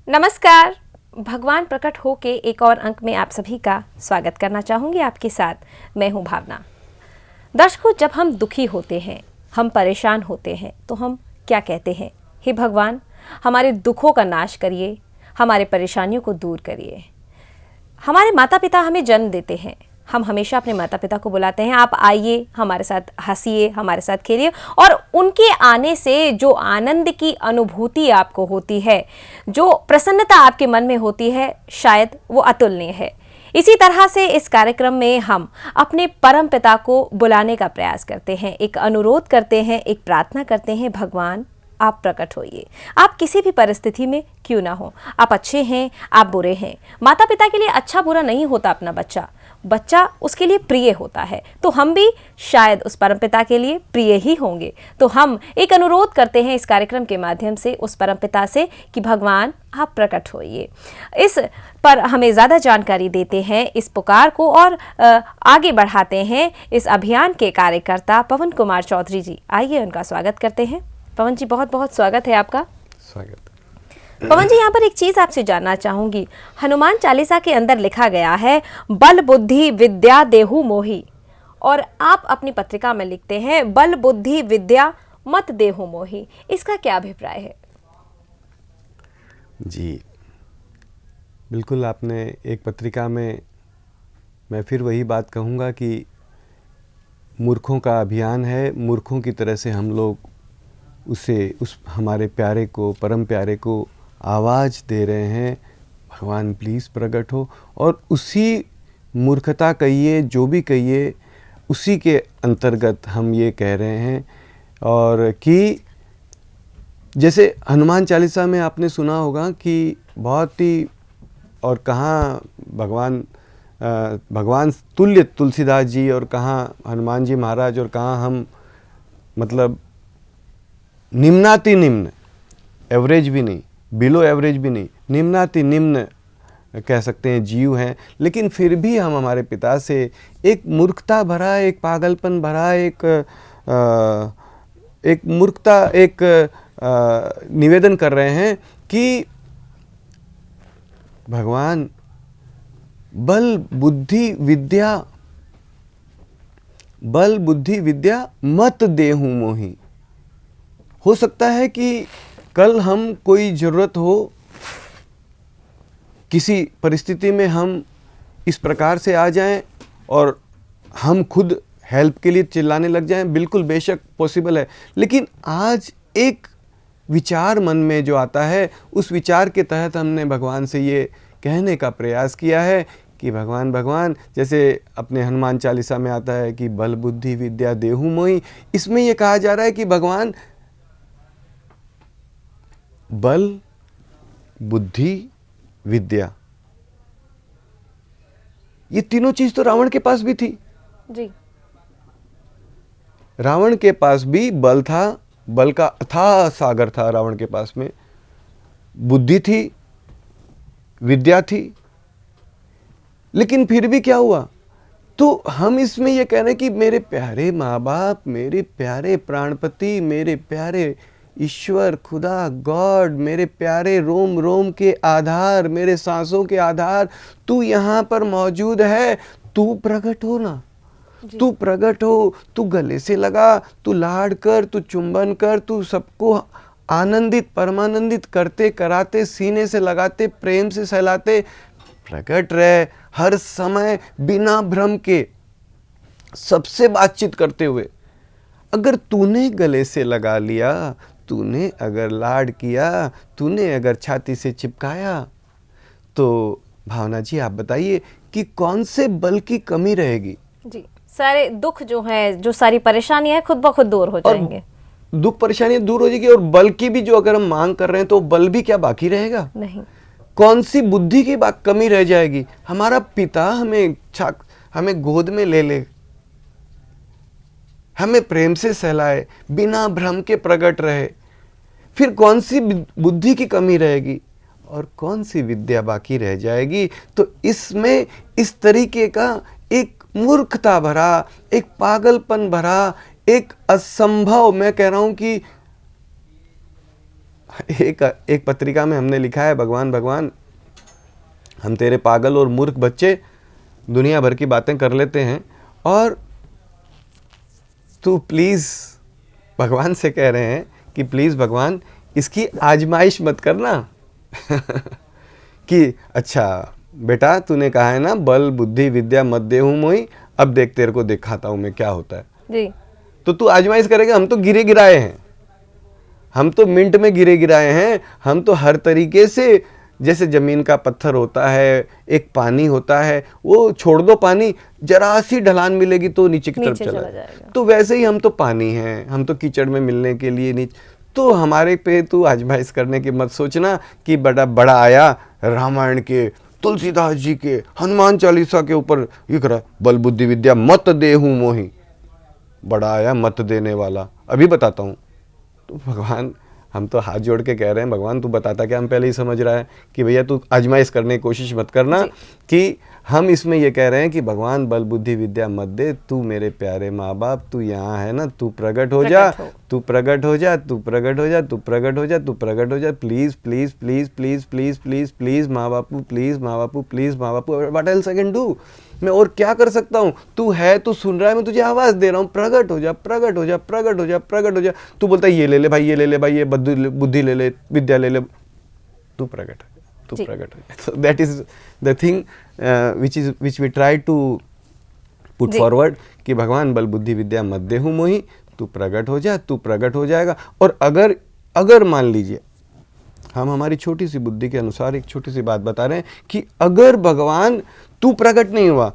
नमस्कार। भगवान प्रकट हो के एक और अंक में आप सभी का स्वागत करना चाहूँगी। आपके साथ मैं हूँ भावना। दर्शकों, जब हम दुखी होते हैं, हम परेशान होते हैं, तो हम क्या कहते हैं? हे भगवान, हमारे दुखों का नाश करिए, हमारे परेशानियों को दूर करिए। हमारे माता पिता हमें जन्म देते हैं, हम हमेशा अपने माता पिता को बुलाते हैं, आप आइए, हमारे साथ हंसिए, हमारे साथ खेलिए। और उनके आने से जो आनंद की अनुभूति आपको होती है, जो प्रसन्नता आपके मन में होती है, शायद वो अतुलनीय है। इसी तरह से इस कार्यक्रम में हम अपने परम पिता को बुलाने का प्रयास करते हैं, एक अनुरोध करते हैं, एक प्रार्थना करते हैं, भगवान आप प्रकट होइए। आप किसी भी परिस्थिति में क्यों ना हो, आप अच्छे हैं, आप बुरे हैं। माता पिता के लिए अच्छा बुरा नहीं होता अपना बच्चा, बच्चा उसके लिए प्रिय होता है। तो हम भी शायद उस परमपिता के लिए प्रिय ही होंगे। तो हम एक अनुरोध करते हैं इस कार्यक्रम के माध्यम से उस परमपिता से कि भगवान आप प्रकट होइए। इस पर हमें ज़्यादा जानकारी देते हैं इस पुकार को और आगे बढ़ाते हैं इस अभियान के कार्यकर्ता पवन कुमार चौधरी जी। आइए उनका स्वागत करते हैं। पवन जी, बहुत बहुत स्वागत है आपका। स्वागत। पवन जी, यहाँ पर एक चीज आपसे जानना चाहूंगी। हनुमान चालीसा के अंदर लिखा गया है, बल बुद्धि विद्या देहु मोहि, और आप अपनी पत्रिका में लिखते हैं बल बुद्धि विद्या मत देहु मोहि। इसका क्या अभिप्राय है? जी बिल्कुल, आपने एक पत्रिका में, मैं फिर वही बात कहूँगा कि मूर्खों का अभियान है। मूर्खों की तरह से हम लोग उस हमारे प्यारे को, परम प्यारे को आवाज़ दे रहे हैं, भगवान प्लीज़ प्रकट हो। और उसी मूर्खता कहिए, जो भी कहिए, उसी के अंतर्गत हम ये कह रहे हैं। और कि जैसे हनुमान चालीसा में आपने सुना होगा कि बहुत ही, और कहाँ भगवान तुल्य तुलसीदास जी, और कहाँ हनुमान जी महाराज, और कहाँ हम, मतलब निम्नाति निम्न, एवरेज भी नहीं, बिलो एवरेज भी नहीं, निम्नाति निम्न कह सकते हैं जीव हैं। लेकिन फिर भी हम हमारे पिता से एक मूर्खता भरा, एक पागलपन भरा, एक मूर्खता, एक निवेदन कर रहे हैं कि भगवान बल बुद्धि विद्या मत देहु मोहि। हो सकता है कि कल हम कोई ज़रूरत हो, किसी परिस्थिति में हम इस प्रकार से आ जाएं और हम खुद हेल्प के लिए चिल्लाने लग जाएं। बिल्कुल, बेशक पॉसिबल है। लेकिन आज एक विचार मन में जो आता है, उस विचार के तहत हमने भगवान से ये कहने का प्रयास किया है कि भगवान, जैसे अपने हनुमान चालीसा में आता है कि बल बुद्धि विद्या देहु मोहि, इसमें ये कहा जा रहा है कि भगवान बल बुद्धि विद्या, ये तीनों चीज तो रावण के पास भी थी जी। रावण के पास भी बल था, बल का अथाह सागर था रावण के पास में। बुद्धि थी, विद्या थी, लेकिन फिर भी क्या हुआ? तो हम इसमें ये कह रहे हैं कि मेरे प्यारे माँ बाप, मेरे प्यारे प्राणपति, मेरे प्यारे ईश्वर खुदा गॉड, मेरे प्यारे रोम रोम के आधार, मेरे सांसों के आधार, तू यहाँ पर मौजूद है। तू प्रकट हो ना, तू प्रकट हो, तू गले से लगा, तू लाड कर, तू चुंबन कर, तू सबको आनंदित परमानंदित करते कराते, सीने से लगाते, प्रेम से सहलाते प्रकट रहे हर समय, बिना भ्रम के, सबसे बातचीत करते हुए। अगर तूने गले से लगा लिया, तूने अगर लाड किया, तूने अगर छाती से चिपकाया, तो भावना जी आप बताइए कि कौन से बल की कमी रहेगी? जी, सारे दुख जो हैं, जो सारी परेशानियां हैं, खुद ब खुद दूर हो जाएंगे। दुख परेशानियां दूर हो जाएगी, और बल की भी जो अगर हम मांग कर रहे हैं, तो बल भी क्या बाकी रहेगा? नहीं। कौन सी बुद्धि की कमी रह जाएगी? हमारा पिता हमें गोद में ले ले, हमें प्रेम से सहलाए, बिना भ्रम के प्रकट रहे, फिर कौन सी बुद्धि की कमी रहेगी और कौन सी विद्या बाकी रह जाएगी? तो इसमें इस तरीके का एक मूर्खता भरा, एक पागलपन भरा, एक असंभव, मैं कह रहा हूं कि एक पत्रिका में हमने लिखा है, भगवान भगवान हम तेरे पागल और मूर्ख बच्चे दुनिया भर की बातें कर लेते हैं, और तू प्लीज़ भगवान से कह रहे हैं कि प्लीज़ भगवान इसकी आजमाइश मत करना कि अच्छा बेटा तूने कहा है ना बल बुद्धि विद्या मत दे हूँ मोही, अब देख तेरे को दिखाता हूँ मैं क्या होता है जी। तो तू आजमाइश करेगा। हम तो गिरे गिराए हैं, हम तो मिनट में गिरे गिराए हैं, हम तो हर तरीके से, जैसे जमीन का पत्थर होता है, एक पानी होता है, वो छोड़ दो पानी, जरा सी ढलान मिलेगी तो नीचे की तरफ चला जाएगा। तो वैसे ही हम तो पानी हैं, हम तो कीचड़ में मिलने के लिए नीचे, तो हमारे पे तू आजमाइश करने की मत सोचना कि बड़ा आया रामायण के, तुलसीदास जी के, हनुमान चालीसा के ऊपर ये करा बल बुद्धि विद्या मत दे हूँ मोही, बड़ा आया मत देने वाला। अभी बताता हूँ। तो भगवान हम तो हाथ जोड़ के कह रहे हैं, भगवान तू बताता क्या, हम पहले ही समझ रहा है कि भैया तू आजमाइश करने की कोशिश मत करना, कि हम इसमें ये कह रहे हैं कि भगवान बल बुद्धि विद्या मत दे, तू मेरे प्यारे माँ बाप, तू यहाँ है ना, तू प्रकट हो जा, तू प्रकट हो जा, तू प्रकट हो जा, तू प्रकट हो जा, तू प्रकट हो जा, please please please please please please please माँ बापू, प्लीज माँ बापू, प्लीज माँ बापू, what else I can do, मैं और क्या कर सकता हूँ, तू है, तू सुन रहा है, मैं तुझे आवाज दे रहा हूँ, प्रकट हो जा, प्रकट हो जा, प्रकट हो जा, प्रकट हो जा। तू बोलता है ये ले ले भाई, ये ले ले भाई, ये बुद्धि ले ले, विद्या ले ले, तू प्रकट हो जा, तू प्रकट हो जा। So that is the thing which we try to put forward कि भगवान बल बुद्धि विद्या मत दे हूँ मोही, तू प्रकट हो जा, तू प्रकट हो जाएगा। और अगर मान लीजिए हम हमारी छोटी सी बुद्धि के अनुसार एक छोटी सी बात बता रहे हैं कि अगर भगवान तू प्रकट नहीं हुआ,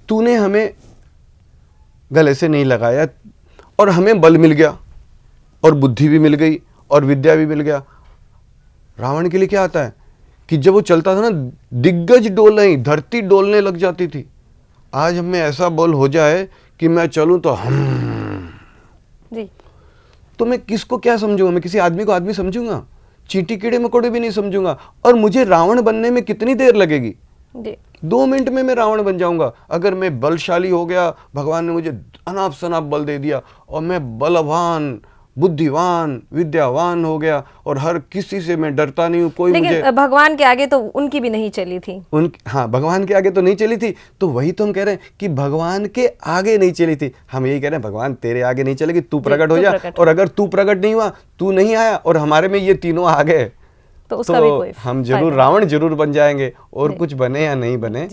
तूने हमें गले से नहीं लगाया और हमें बल मिल गया और बुद्धि भी मिल गई और विद्या भी मिल गया। रावण के लिए क्या आता है कि जब वो चलता था ना, दिग्गज डोले, धरती डोलने लग जाती थी। आज हमें ऐसा बल हो जाए कि मैं चलूं तो जी, तो मैं किसको क्या समझूंगा, मैं किसी आदमी को आदमी समझूंगा, चींटी कीड़े मकोड़े भी नहीं समझूंगा। और मुझे रावण बनने में कितनी देर लगेगी, 2 मिनट में मैं रावण बन जाऊंगा। अगर मैं बलशाली हो गया, भगवान ने मुझे अनाप शनाप बल दे दिया और मैं बलवान, बुद्धिवान, विद्यावान हो गया और हर किसी से मैं डरता नहीं हूँ, कोई लेकिन मुझे, भगवान के आगे तो उनकी भी नहीं चली थी। हाँ, भगवान के आगे तो नहीं चली थी। तो वही तो हम कह रहे हैं कि भगवान के आगे नहीं चली थी। हम यही कह रहे हैं भगवान तेरे आगे नहीं चलेगी, तू प्रकट हो जा। और अगर तू प्रकट नहीं हुआ, तू नहीं आया और हमारे में ये तीनों आ गए, तो उसका भी कोई हम जरूर रावण जरूर बन जाएंगे, और कुछ बने या नहीं बने।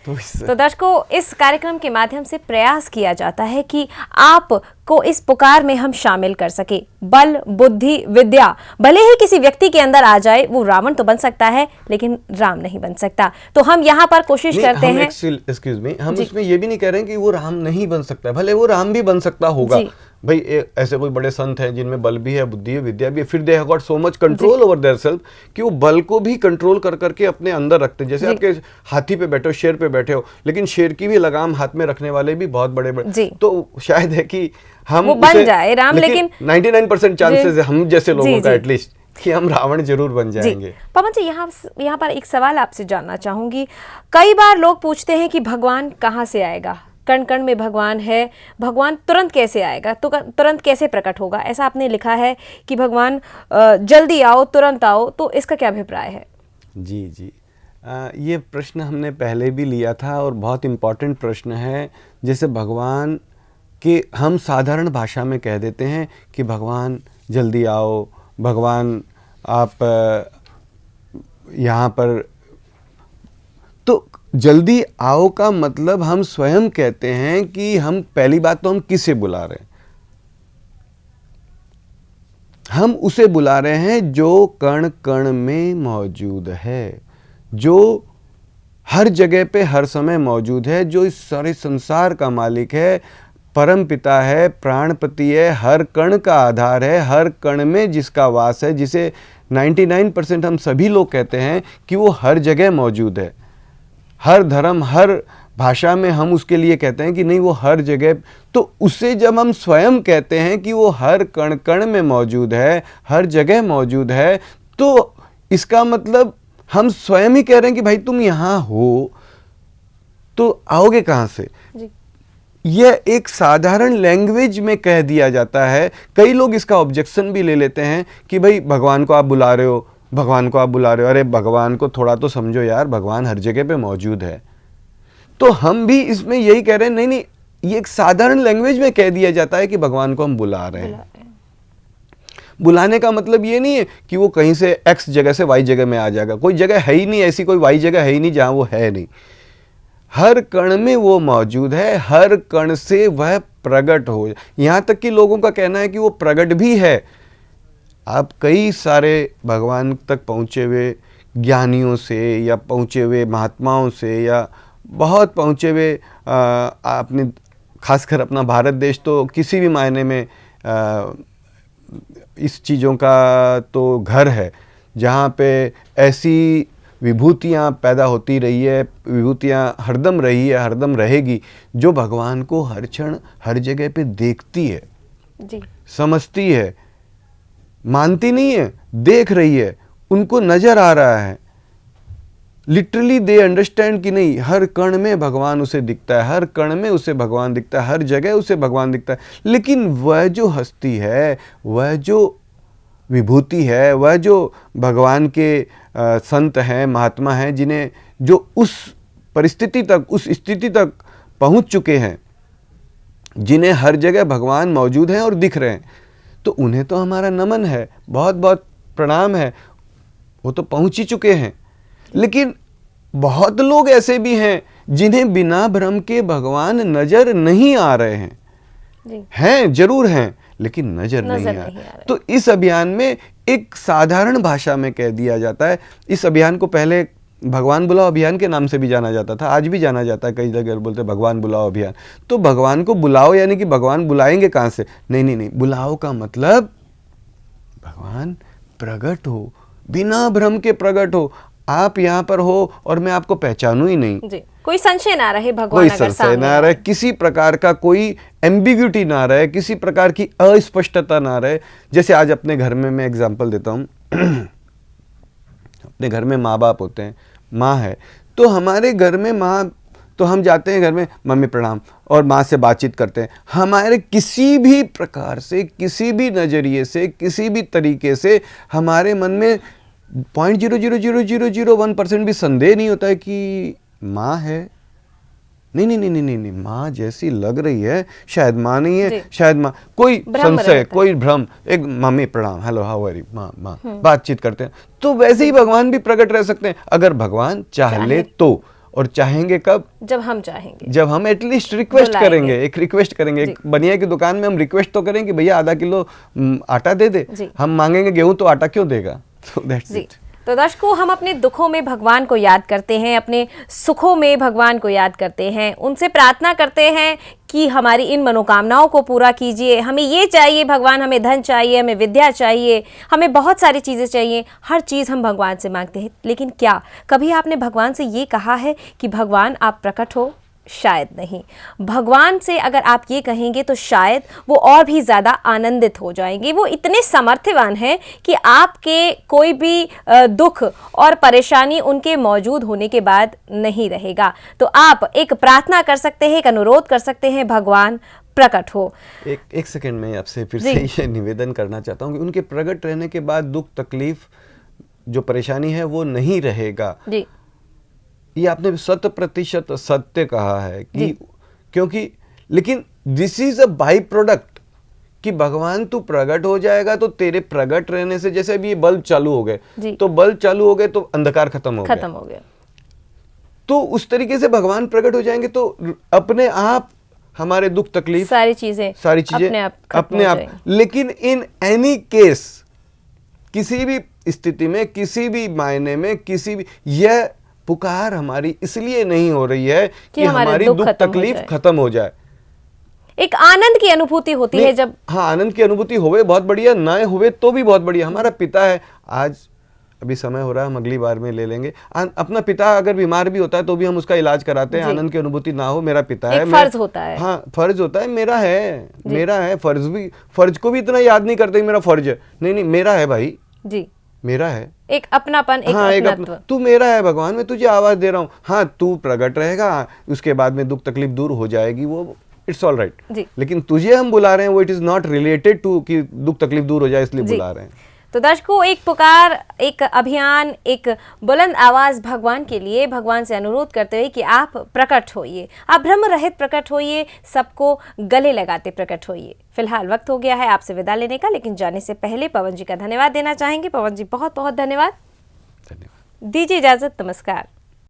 तो दर्शकों, इस कार्यक्रम के माध्यम से प्रयास किया जाता है कि आपको इस पुकार में हम शामिल कर सके। बल बुद्धि विद्या भले ही किसी व्यक्ति के अंदर आ जाए, वो रावण तो बन सकता है लेकिन राम नहीं बन सकता। तो हम यहाँ पर कोशिश करते हैं, एक्सक्यूज मी, हम इसमें ये भी नहीं कह रहे हैं कि वो राम नहीं बन सकता, भले वो राम भी बन सकता होगा। भाई ऐसे कोई बड़े संत हैं जिनमें बल भी है, बुद्धि है, विद्या भी है, फिर they have got so much control over their self कि वो बल को भी कंट्रोल कर करके अपने अंदर रखते हैं। जैसे आपके हाथी पे बैठे हो, शेर पे बैठे हो, लेकिन शेर की भी लगाम हाथ में रखने वाले भी बहुत बड़े बड़े, तो शायद है कि हम वो बन जाए राम, लेकिन 99% चांसेस है हम जैसे लोगों का एटलीस्ट कि हम रावण जरूर बन जाएंगे। पवन जी, यहाँ पर एक सवाल आपसे जानना चाहूंगी। कई बार लोग पूछते हैं कि भगवान कहाँ से आएगा, कण कण में भगवान है, भगवान तुरंत कैसे आएगा, तो तुरंत कैसे प्रकट होगा? ऐसा आपने लिखा है कि भगवान जल्दी आओ, तुरंत आओ, तो इसका क्या अभिप्राय है? जी जी, ये प्रश्न हमने पहले भी लिया था और बहुत इम्पोर्टेंट प्रश्न है। जैसे भगवान के हम साधारण भाषा में कह देते हैं कि भगवान जल्दी आओ, भगवान आप यहाँ पर, तो जल्दी आओ का मतलब हम स्वयं कहते हैं कि हम, पहली बात तो हम किसे बुला रहे हैं, हम उसे बुला रहे हैं जो कण कण में मौजूद है, जो हर जगह पे हर समय मौजूद है, जो इस सारे संसार का मालिक है, परम पिता है, प्राणपति है, हर कण का आधार है, हर कण में जिसका वास है, जिसे 99% हम सभी लोग कहते हैं कि वो हर जगह मौजूद है। हर धर्म, हर भाषा में हम उसके लिए कहते हैं कि नहीं वो हर जगह, तो उसे जब हम स्वयं कहते हैं कि वो हर कण कण में मौजूद है, हर जगह मौजूद है, तो इसका मतलब हम स्वयं ही कह रहे हैं कि भाई तुम यहाँ हो तो आओगे कहाँ से? यह एक साधारण लैंग्वेज में कह दिया जाता है। कई लोग इसका ऑब्जेक्शन भी ले लेते हैं कि भाई भगवान को आप बुला रहे हो, भगवान को आप बुला रहे हो, अरे भगवान को थोड़ा तो समझो यार, भगवान हर जगह पे मौजूद है। तो हम भी इसमें यही कह रहे हैं, नहीं नहीं, ये एक साधारण लैंग्वेज में कह दिया जाता है कि भगवान को हम बुला रहे हैं। बुलाने का मतलब ये नहीं है कि वो कहीं से एक्स जगह से वाई जगह में आ जाएगा। कोई जगह है ही नहीं ऐसी, कोई वाई जगह है ही नहीं जहां वो है नहीं। हर कण में वो मौजूद है, हर कण से वह प्रकट हो। यहां तक कि लोगों का कहना है कि वो प्रकट भी है। आप कई सारे भगवान तक पहुंचे हुए ज्ञानियों से या पहुंचे हुए महात्माओं से या बहुत पहुंचे हुए आपने खासकर अपना भारत देश तो किसी भी मायने में इस चीज़ों का तो घर है, जहाँ पे ऐसी विभूतियाँ पैदा होती रही है, विभूतियाँ हरदम रही है, हरदम रहेगी, जो भगवान को हर क्षण हर जगह पे देखती है जी, समझती है, मानती नहीं है, देख रही है, उनको नज़र आ रहा है। लिटरली दे अंडरस्टैंड कि नहीं, हर कण में भगवान उसे दिखता है, हर कण में उसे भगवान दिखता है, हर जगह उसे भगवान दिखता है। लेकिन वह जो हस्ती है, वह जो विभूति है, वह जो भगवान के संत हैं, महात्मा हैं, जिन्हें जो उस परिस्थिति तक, उस स्थिति तक पहुंच चुके हैं, जिन्हें हर जगह भगवान मौजूद हैं और दिख रहे हैं, तो उन्हें तो हमारा नमन है, बहुत बहुत प्रणाम है, वो तो पहुंच ही चुके हैं। लेकिन बहुत लोग ऐसे भी हैं जिन्हें बिना भ्रम के भगवान नजर नहीं आ रहे हैं। जी। हैं, जरूर हैं, लेकिन नजर नहीं आ रहे। तो इस अभियान में एक साधारण भाषा में कह दिया जाता है। इस अभियान को पहले भगवान बुलाओ अभियान के नाम से भी जाना जाता था, आज भी जाना जाता है, कई जगह बोलते भगवान बुलाओ अभियान। तो भगवान को बुलाओ यानी कि भगवान बुलाएंगे कहां से? नहीं नहीं नहीं, बुलाओ का मतलब भगवान प्रकट हो, बिना भ्रम के प्रकट हो। आप यहाँ पर हो और मैं आपको पहचानूं ही नहीं जी, कोई संशय ना रहे, भगवान कोई अगर संशय ना रहे, किसी प्रकार का कोई एम्बिग्यूटी ना रहे, किसी प्रकार की अस्पष्टता ना रहे। जैसे आज अपने घर में मैं एग्जांपल देता हूँ अपने घर में माँ बाप होते हैं, माँ है, तो हमारे घर में माँ, तो हम जाते हैं घर में, मम्मी प्रणाम, और माँ से बातचीत करते हैं। हमारे किसी भी प्रकार से, किसी भी नज़रिए से, किसी भी तरीके से हमारे मन में 0.00001% भी संदेह नहीं होता है कि माँ है। नहीं नहीं नहीं नहीं नहीं, नहीं। माँ जैसी लग रही है, शायद माँ नहीं है, शायद माँ, कोई संशय, कोई भ्रम, एक मम्मी प्रणाम, हेलो हाउ आर यू, माँ माँ, बातचीत करते हैं। तो वैसे ही भगवान भी प्रकट रह सकते हैं अगर भगवान चाह ले तो। और चाहेंगे कब? जब हम चाहेंगे, जब हम एटलीस्ट रिक्वेस्ट करेंगे, एक रिक्वेस्ट करेंगे। एक बनिया की दुकान में हम रिक्वेस्ट तो करेंगे, भैया आधा किलो आटा दे दे। हम मांगेंगे गेहूं तो आटा क्यों देगा? So that's it. तो दर्शकों, हम अपने दुखों में भगवान को याद करते हैं, अपने सुखों में भगवान को याद करते हैं, उनसे प्रार्थना करते हैं कि हमारी इन मनोकामनाओं को पूरा कीजिए। हमें ये चाहिए भगवान, हमें धन चाहिए, हमें विद्या चाहिए, हमें बहुत सारी चीज़ें चाहिए, हर चीज़ हम भगवान से मांगते हैं। लेकिन क्या कभी आपने भगवान से ये कहा है कि भगवान आप प्रकट हो? शायद नहीं। भगवान से अगर आप ये कहेंगे तो शायद वो और भी ज़्यादा आनंदित हो जाएंगे। वो इतने समर्थवान हैं कि आपके कोई भी दुख और परेशानी उनके मौजूद होने के बाद नहीं रहेगा। तो आप एक प्रार्थना कर सकते हैं, एक अनुरोध कर सकते हैं, भगवान प्रकट हो। एक सेकंड में आपसे फिर से ये निवेदन करना चाहता हूँ कि उनके प्रकट रहने के बाद दुख तकलीफ जो परेशानी है वो नहीं रहेगा जी। ये आपने 100% सत्य कहा है कि क्योंकि, लेकिन this is a by product कि भगवान तू प्रकट हो जाएगा तो तेरे प्रकट रहने से, जैसे अभी ये बल्ब चालू हो गए तो बल्ब चालू हो गए तो अंधकार खत्म हो गया, तो उस तरीके से भगवान प्रकट हो जाएंगे तो अपने आप हमारे दुख तकलीफ सारी चीजें अपने आप। लेकिन इन एनी केस, किसी भी स्थिति में, किसी भी मायने में, किसी भी, यह पुकार हमारी इसलिए नहीं हो रही है कि हमारी दुख तकलीफ खत्म हो जाए। एक आनंद की अनुभूति होती है जब, हाँ, आनंद की अनुभूति होवे बहुत बढ़िया, ना हुए तो भी बहुत बढ़िया। हमारा पिता है, आज अभी समय हो रहा है, हम अगली बार में ले लेंगे। अपना पिता अगर बीमार भी होता है तो भी हम उसका इलाज कराते हैं। आनंद की अनुभूति ना हो, मेरा पिता है, फर्ज होता है। हाँ, फर्ज होता है, मेरा है फर्ज भी, फर्ज को भी इतना याद नहीं करते मेरा फर्ज है। नहीं, मेरा है भाई जी, मेरा है, एक अपनापन, एक अपनत्व। तू मेरा है भगवान, मैं तुझे आवाज दे रहा हूँ। हाँ, तू प्रकट रहेगा, उसके बाद में दुख तकलीफ दूर हो जाएगी, वो इट्स ऑल राइट। जी। लेकिन तुझे हम बुला रहे हैं, वो it is not related to कि दुख तकलीफ दूर हो जाए इसलिए जी। बुला रहे हैं। तो दर्शकों, एक पुकार, एक अभियान, एक बुलंद आवाज भगवान के लिए, भगवान से अनुरोध करते हुए कि आप प्रकट होइए, आप भ्रम रहित प्रकट होइए, सबको गले लगाते प्रकट होइए। फिलहाल वक्त हो गया है आपसे विदा लेने का, लेकिन जाने से पहले पवन जी का धन्यवाद देना चाहेंगे। पवन जी, बहुत बहुत धन्यवाद। धन्यवाद। दीजिए इजाजत, नमस्कार।